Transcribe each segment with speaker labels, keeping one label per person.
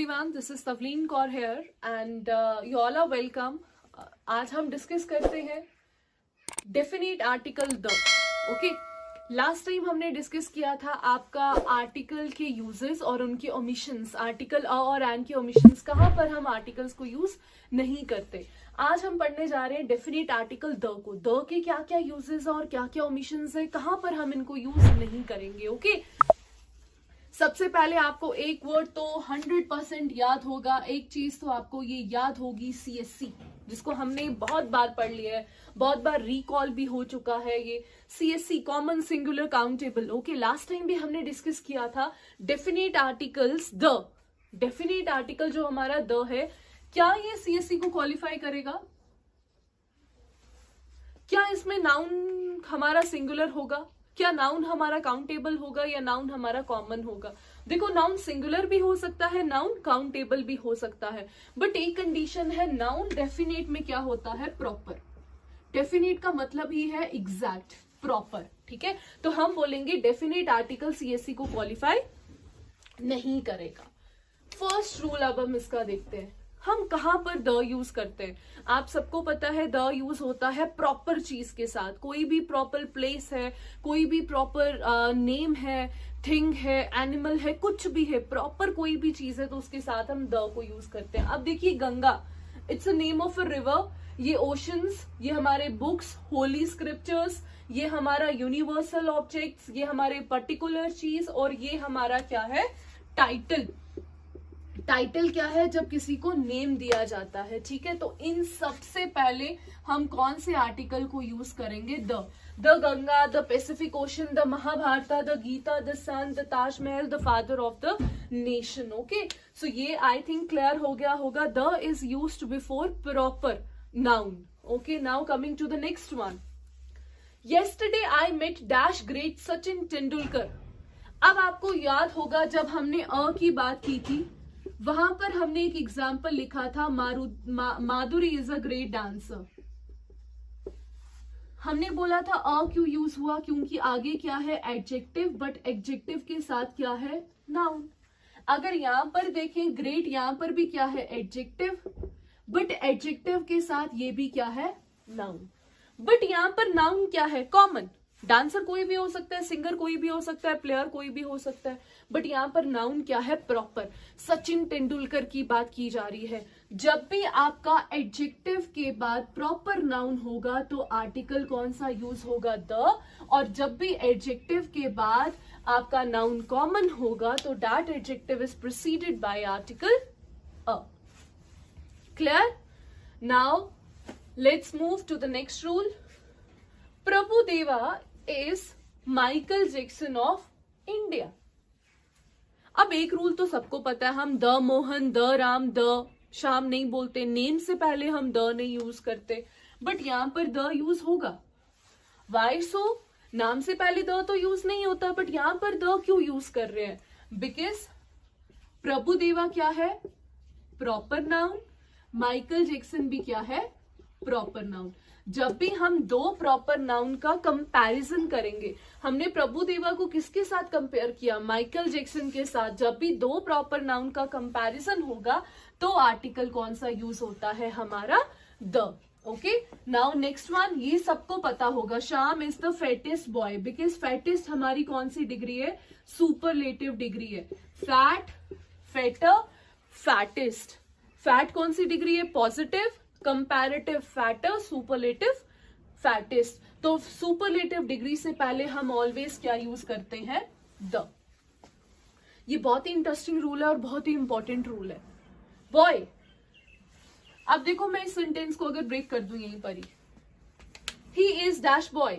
Speaker 1: everyone, this is Tavleen Kaur here and you all are welcome. आज हम discuss करते हैं definite article the. Okay, last time हमने discuss किया था आपका आर्टिकल के यूजेस और उनके ओमिशंस. आर्टिकल अ और एन के ओमिशंस, कहाँ पर हम आर्टिकल्स को यूज नहीं करते. आज हम पढ़ने जा रहे हैं डेफिनेट आर्टिकल द को. द के क्या क्या यूजेस और क्या क्या ओमिशंस है, कहाँ पर हम इनको यूज नहीं करेंगे. ओके, सबसे पहले आपको एक वर्ड तो 100% याद होगा. एक चीज तो आपको ये याद होगी, CSC, जिसको हमने बहुत बार पढ़ लिया है, बहुत बार रिकॉल भी हो चुका है. ये CSC, common singular countable. Okay, last time भी हमने डिस्कस किया था definite articles the. Definite article जो हमारा द है, क्या ये CSC को क्वालिफाई करेगा? क्या इसमें नाउन हमारा सिंगुलर होगा? क्या नाउन हमारा काउंटेबल होगा या नाउन हमारा कॉमन होगा? देखो, नाउन सिंगुलर भी हो सकता है, नाउन काउंटेबल भी हो सकता है, बट एक कंडीशन है, नाउन डेफिनेट में क्या होता है? प्रॉपर. डेफिनेट का मतलब ही है एग्जैक्ट, प्रॉपर. ठीक है, तो हम बोलेंगे डेफिनेट आर्टिकल CSC को क्वालिफाई नहीं करेगा. फर्स्ट रूल अब हम इसका देखते हैं. हम कहां पर द यूज करते हैं? आप सबको पता है द यूज होता है प्रॉपर चीज के साथ. कोई भी प्रॉपर प्लेस है, कोई भी प्रॉपर नेम है, थिंग है, एनिमल है, कुछ भी है, प्रॉपर कोई भी चीज है तो उसके साथ हम द को यूज करते हैं. अब देखिए, Ganga, it's a name of a river. ये ओशंस, ये हमारे बुक्स, होली स्क्रिप्चर्स, ये हमारा यूनिवर्सल ऑब्जेक्ट्स, ये हमारे पर्टिकुलर चीज, और ये हमारा क्या है? टाइटल. टाइटल क्या है? जब किसी को नेम दिया जाता है. ठीक है, तो इन सबसे पहले हम कौन से आर्टिकल को यूज करेंगे? The. The Ganga, the Pacific Ocean, the Mahabharata, the Gita, the sun, the Taj Mahal, the father of the nation. Okay, so ये आई थिंक क्लियर हो गया होगा. The is used before proper noun. Okay, now coming to the next one. Yesterday I met dash great Sachin Tendulkar. अब आपको याद होगा जब हमने अ की बात की थी, वहां पर हमने एक एग्जाम्पल लिखा था, माधुरी इज अ ग्रेट डांसर. हमने बोला था अ क्यों यूज हुआ? क्योंकि आगे क्या है? एडजेक्टिव, बट एडजेक्टिव के साथ क्या है? नाउन. अगर यहां पर देखें, ग्रेट, यहां पर भी क्या है? एडजेक्टिव, बट एडजेक्टिव के साथ ये भी क्या है? नाउन. बट यहां पर नाउन क्या है? कॉमन. डांसर कोई भी हो सकता है, सिंगर कोई भी हो सकता है, प्लेयर कोई भी हो सकता है, बट यहां पर नाउन क्या है? प्रॉपर. सचिन तेंदुलकर की बात की जा रही है. जब भी आपका एडजेक्टिव के बाद प्रॉपर नाउन होगा तो आर्टिकल कौन सा यूज होगा? द. और जब भी एडजेक्टिव के बाद आपका नाउन कॉमन होगा तो that adjective is preceded by article a. Clear? Now let's move to the next rule. Prabhudeva is Michael Jackson of India. अब एक रूल तो सबको पता है, हम the Mohan, the Ram, the Shyam नहीं बोलते. नेम से पहले हम द नहीं यूज करते, बट यहां पर द यूज होगा. वाई सो? नाम से पहले द तो यूज नहीं होता, बट यहां पर द क्यों यूज कर रहे हैं? बिकॉज प्रभुदेवा क्या है? Proper noun. माइकल जैक्सन भी क्या है? Proper noun. जब भी हम दो प्रॉपर नाउन का कंपैरिजन करेंगे, हमने प्रभुदेवा को किसके साथ कंपेयर किया? माइकल जैक्सन के साथ. जब भी दो प्रॉपर नाउन का कंपैरिजन होगा तो आर्टिकल कौन सा यूज होता है? हमारा the. Okay, now next one. ये सबको पता होगा, Shyam is the fattest boy. Because fattest हमारी कौन सी डिग्री है? सुपरलेटिव डिग्री है. Fat, fatter, fattest. फैट कौन सी डिग्री है? Positive. Comparative fatter, superlative fattest. तो सुपरलेटिव डिग्री से पहले हम ऑलवेज क्या यूज करते हैं? द. ये बहुत ही इंटरेस्टिंग रूल है और बहुत ही इंपॉर्टेंट रूल है. बॉय, अब देखो मैं इस सेंटेंस को अगर ब्रेक कर दूं यहीं पर ही इज डैश बॉय.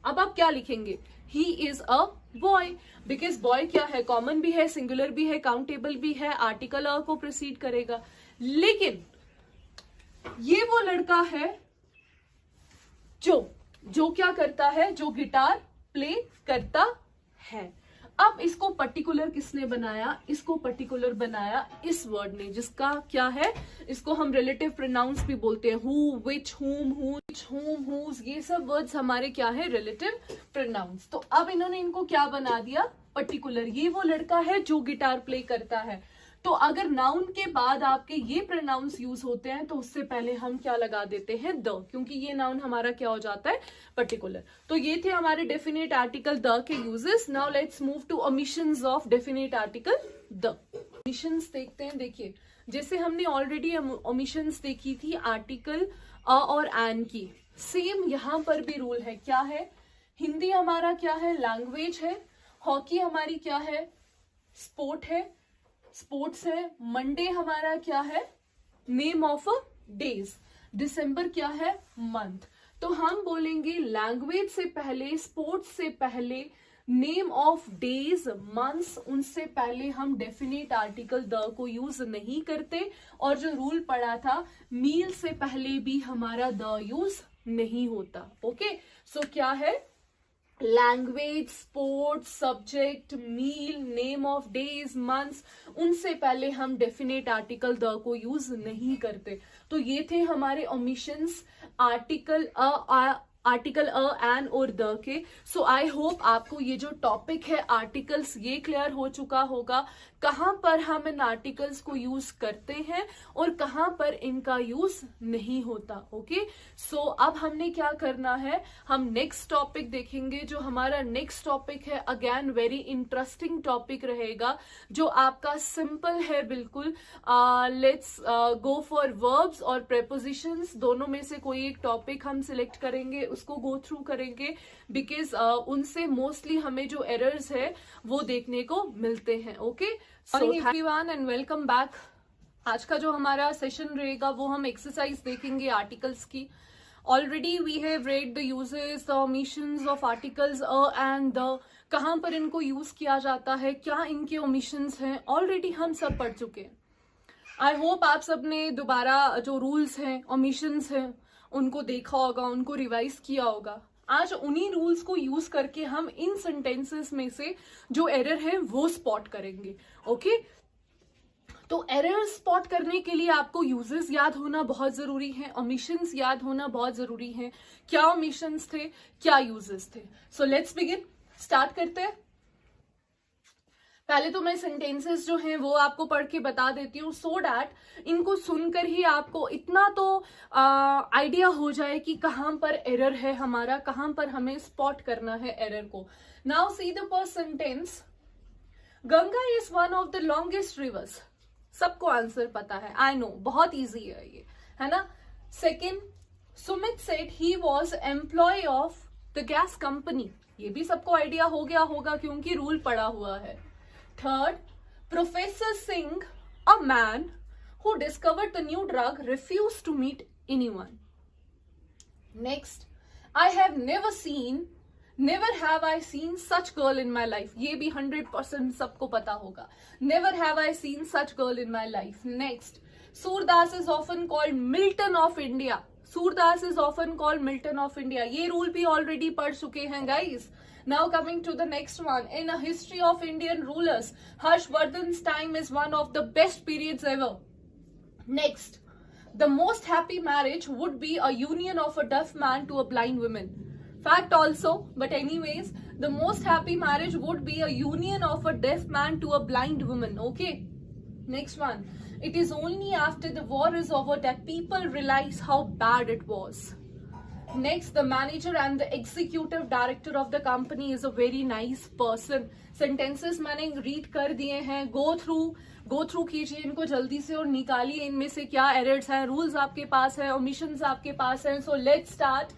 Speaker 1: अब आप क्या लिखेंगे? He is a boy. Because boy क्या है? कॉमन भी है, सिंगुलर भी है, काउंटेबल भी है. आर्टिकल अ को प्रीसीड करेगा. लेकिन ये वो लड़का है जो क्या करता है? जो गिटार प्ले करता है. अब इसको पर्टिकुलर किसने बनाया? इसको पर्टिकुलर बनाया इस वर्ड ने, जिसका क्या है? इसको हम रिलेटिव प्रोनाउंस भी बोलते हैं. हु, विच, हुम, हुज, ये सब वर्ड्स हमारे क्या है? Relative pronouns. तो अब इन्होंने इनको क्या बना दिया? पर्टिकुलर. ये वो लड़का है जो गिटार प्ले करता है. तो अगर नाउन के बाद आपके ये प्रोनाउंस यूज होते हैं तो उससे पहले हम क्या लगा देते हैं, द, क्योंकि ये नाउन हमारा क्या हो जाता है, पर्टिकुलर। तो ये थे हमारे डेफिनेट आर्टिकल द के uses. Now let's move to omissions of definite article the. Omissions देखते हैं। देखिए, जैसे हमने ऑलरेडी ओमिशंस देखी थी आर्टिकल अ और एन की, सेम यहां पर भी रूल है। क्या है, हिंदी हमारा क्या है, लैंग्वेज है। हॉकी हमारी क्या है, स्पोर्ट है, स्पोर्ट्स है। मंडे हमारा क्या है, नेम ऑफ अ डेज। दिसंबर क्या है, मंथ। तो हम बोलेंगे लैंग्वेज से पहले, स्पोर्ट्स से पहले, नेम ऑफ डेज, मंथ्स, उनसे पहले हम डेफिनेट आर्टिकल द को यूज नहीं करते। और जो रूल पढ़ा था, मील से पहले भी हमारा द यूज नहीं होता। ओके, सो क्या है, language, sports, subject, meal, name of days, months, उनसे पहले हम डेफिनेट आर्टिकल द को यूज नहीं करते। तो ये थे हमारे ओमिशंस आर्टिकल एन और द के। सो आई होप आपको ये जो टॉपिक है आर्टिकल्स, ये क्लियर हो चुका होगा, कहां पर हम इन आर्टिकल्स को यूज करते हैं और कहां पर इनका यूज नहीं होता। ओके, सो अब हमने क्या करना है, हम नेक्स्ट टॉपिक देखेंगे। जो हमारा नेक्स्ट टॉपिक है, अगेन वेरी इंटरेस्टिंग टॉपिक रहेगा, जो आपका सिंपल है बिल्कुल। लेट्स गो फॉर वर्ब्स और प्रेपोजिशंस, दोनों में से कोई एक टॉपिक हम सिलेक्ट करेंगे, उसको गो थ्रू करेंगे, बिकॉज उनसे मोस्टली हमें जो एरर्स है वो देखने को मिलते हैं। Okay, so everyone and welcome back. आज का जो हमारा सेशन रहेगा वो हम एक्सरसाइज देखेंगे आर्टिकल्स की। Already we have read the uses, the omissions of articles a and the, कहां पर इनको यूज किया जाता है, क्या इनके ओमिशंस हैं, ऑलरेडी हम सब पढ़ चुके हैं। आई होप आप सबने दोबारा जो रूल्स हैं, ओमिशंस हैं, उनको देखा होगा, उनको रिवाइज किया होगा। आज उन्हीं रूल्स को यूज करके हम इन सेंटेंसेस में से जो एरर है वो स्पॉट करेंगे। ओके, तो एरर स्पॉट करने के लिए आपको यूजेस याद होना बहुत जरूरी है, ओमिशंस याद होना बहुत जरूरी है। क्या ओमिशंस थे, क्या यूजेस थे। सो लेट्स बिगिन, स्टार्ट करते हैं। पहले तो मैं सेंटेंसेस जो हैं वो आपको पढ़ के बता देती हूँ, सो डैट इनको सुनकर ही आपको इतना तो आइडिया हो जाए कि कहां पर एरर है हमारा, कहां पर हमें स्पॉट करना है एरर को। Now see the first sentence, Ganga is one of the longest reverse. सबको आंसर पता है, आई नो, बहुत इजी है ये, है ना। Second, Sumit said he was employ of the gas company. ये भी सबको आइडिया हो गया होगा क्योंकि रूल पड़ा हुआ है। Third, Professor Singh, a man who discovered the new drug, refused to meet anyone. Next, I have never have I seen such girl in my life. ये भी 100% सबको पता होगा। Never have I seen such girl in my life. Next, Surdas is often called Milton of India. Surdas is often called Milton of India. ये rule भी already पढ़ चुके हैं guys. Now coming to the next one, in a history of Indian rulers, Harshvardhan's time is one of the best periods ever. Next, the most happy marriage would be a union of a deaf man to a blind woman. Fact also, but anyways, the most happy marriage would be a union of a deaf man to a blind woman. Okay. Next one, it is only after the war is over that people realize how bad it was. Next, the manager and the executive director of the company is a very nice person. Sentences मैंने read कर दिए हैं, go through कीजिए इनको जल्दी से और निकालिए इनमें से क्या एरर्स हैं। रूल्स आपके पास है, ओमिशंस आपके पास हैं। So let's start.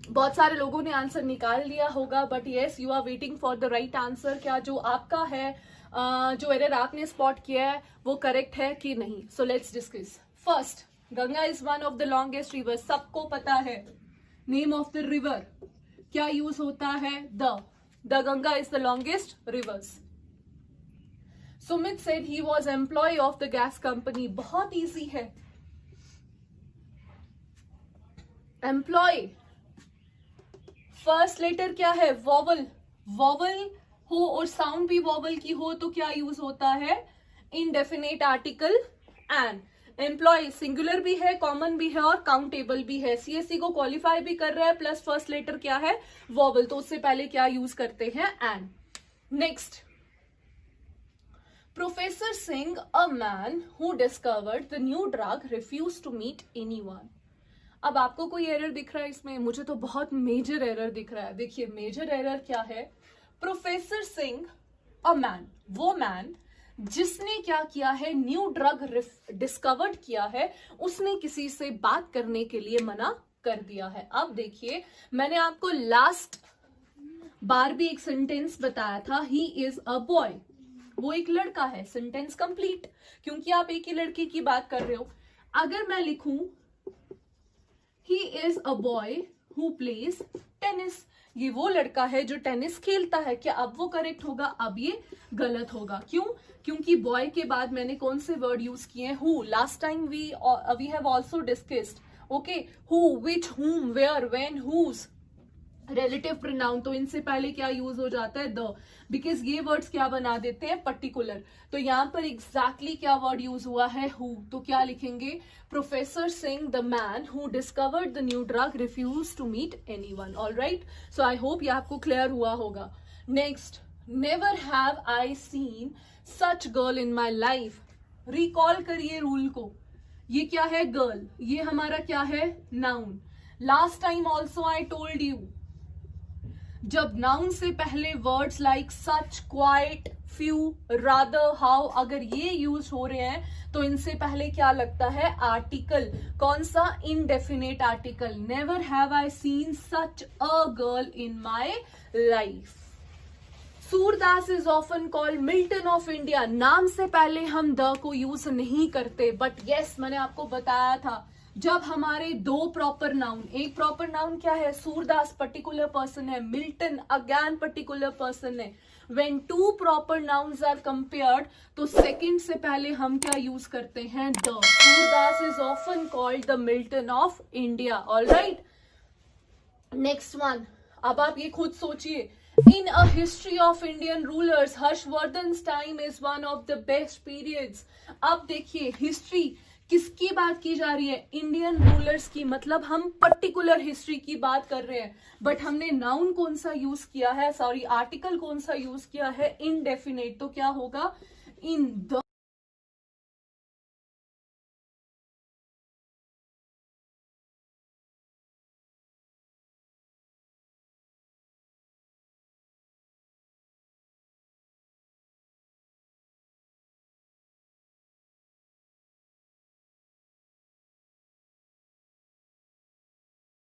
Speaker 1: बहुत सारे लोगों ने आंसर निकाल लिया होगा, but yes, you are waiting for the right answer. क्या जो आपका है, जो एरर आपने स्पॉट किया है वो करेक्ट है कि नहीं। So let's discuss. First, Ganga is one of the longest river, सबको पता है। नेम ऑफ द रिवर क्या यूज होता है, the Ganga is the longest rivers. Sumit said he was employ of the gas company, बहुत इजी है। एम्प्लॉय, फर्स्ट लेटर क्या है, वॉवल। वॉवल हो और साउंड भी वॉवल की हो तो क्या यूज होता है, indefinite article an. Employ singular भी है, कॉमन भी है और काउंटेबल भी है। सीएससी को क्वालिफाई भी कर रहा है, प्लस फर्स्ट लेटर क्या है, वॉवल, तो उससे पहले क्या यूज करते हैं, an. Next, professor Singh, a man who discovered the new drug, refuse to meet anyone. अब आपको कोई एरर दिख रहा है इसमें? मुझे तो बहुत मेजर एरर दिख रहा है। देखिए मेजर एरर क्या है, प्रोफेसर सिंह, अ मैन, वो मैन जिसने क्या किया है, न्यू ड्रग डिस्कवर्ड किया है, उसने किसी से बात करने के लिए मना कर दिया है। अब देखिए मैंने आपको लास्ट बार भी एक सेंटेंस बताया था, ही इज अ बॉय, वो एक लड़का है। सेंटेंस कंप्लीट, क्योंकि आप एक ही लड़के की बात कर रहे हो। अगर मैं लिखूं he is a boy who plays tennis, ये वो लड़का है जो टेनिस खेलता है, क्या अब वो करेक्ट होगा? अब ये गलत होगा। क्यों? क्योंकि बॉय के बाद मैंने कौन से वर्ड यूज किए हैं? Who. Last time we have also discussed, okay, who, which, whom, where, when, whose, relative pronoun. तो इनसे पहले क्या यूज हो जाता है? द, बिकॉज ये वर्ड्स क्या बना देते हैं? पर्टिकुलर। तो यहां पर एग्जैक्टली क्या वर्ड यूज हुआ है? हु। तो क्या लिखेंगे? Professor Singh, the man who discovered the new drug, refuse to meet anyone. Alright, so I hope ये आपको क्लियर हुआ होगा। Next, never have I seen such girl in my life. Recall करिए रूल को। ये क्या है? गर्ल। ये हमारा क्या है? Noun. Last time also I told you, जब नाउन से पहले words like such, quite, few, rather, how अगर ये यूज हो रहे हैं तो इनसे पहले क्या लगता है? आर्टिकल। कौन सा? Indefinite article. Never have I seen such a girl in my life. Surdas is often called Milton of India. नाम से पहले हम द को यूज नहीं करते, बट यस मैंने आपको बताया था, जब हमारे दो प्रॉपर नाउन, एक प्रॉपर नाउन क्या है? सूरदास पर्टिकुलर पर्सन है, मिल्टन अगेन पर्टिकुलर पर्सन है। When two proper nouns are compared, तो सेकंड से पहले हम क्या यूज करते हैं? The. Surdas is often called the Milton of India. Alright, next one. अब आप ये खुद सोचिए, in a history of Indian rulers, Harshvardhan's time is one of the best periods. अब देखिए हिस्ट्री किसकी बात की जा रही है? इंडियन रूलर्स की, मतलब हम पर्टिकुलर हिस्ट्री की बात कर रहे हैं, बट हमने नाउन कौन सा यूज किया है? सॉरी, आर्टिकल कौन सा यूज किया है? इनडेफिनेट। तो क्या होगा? In the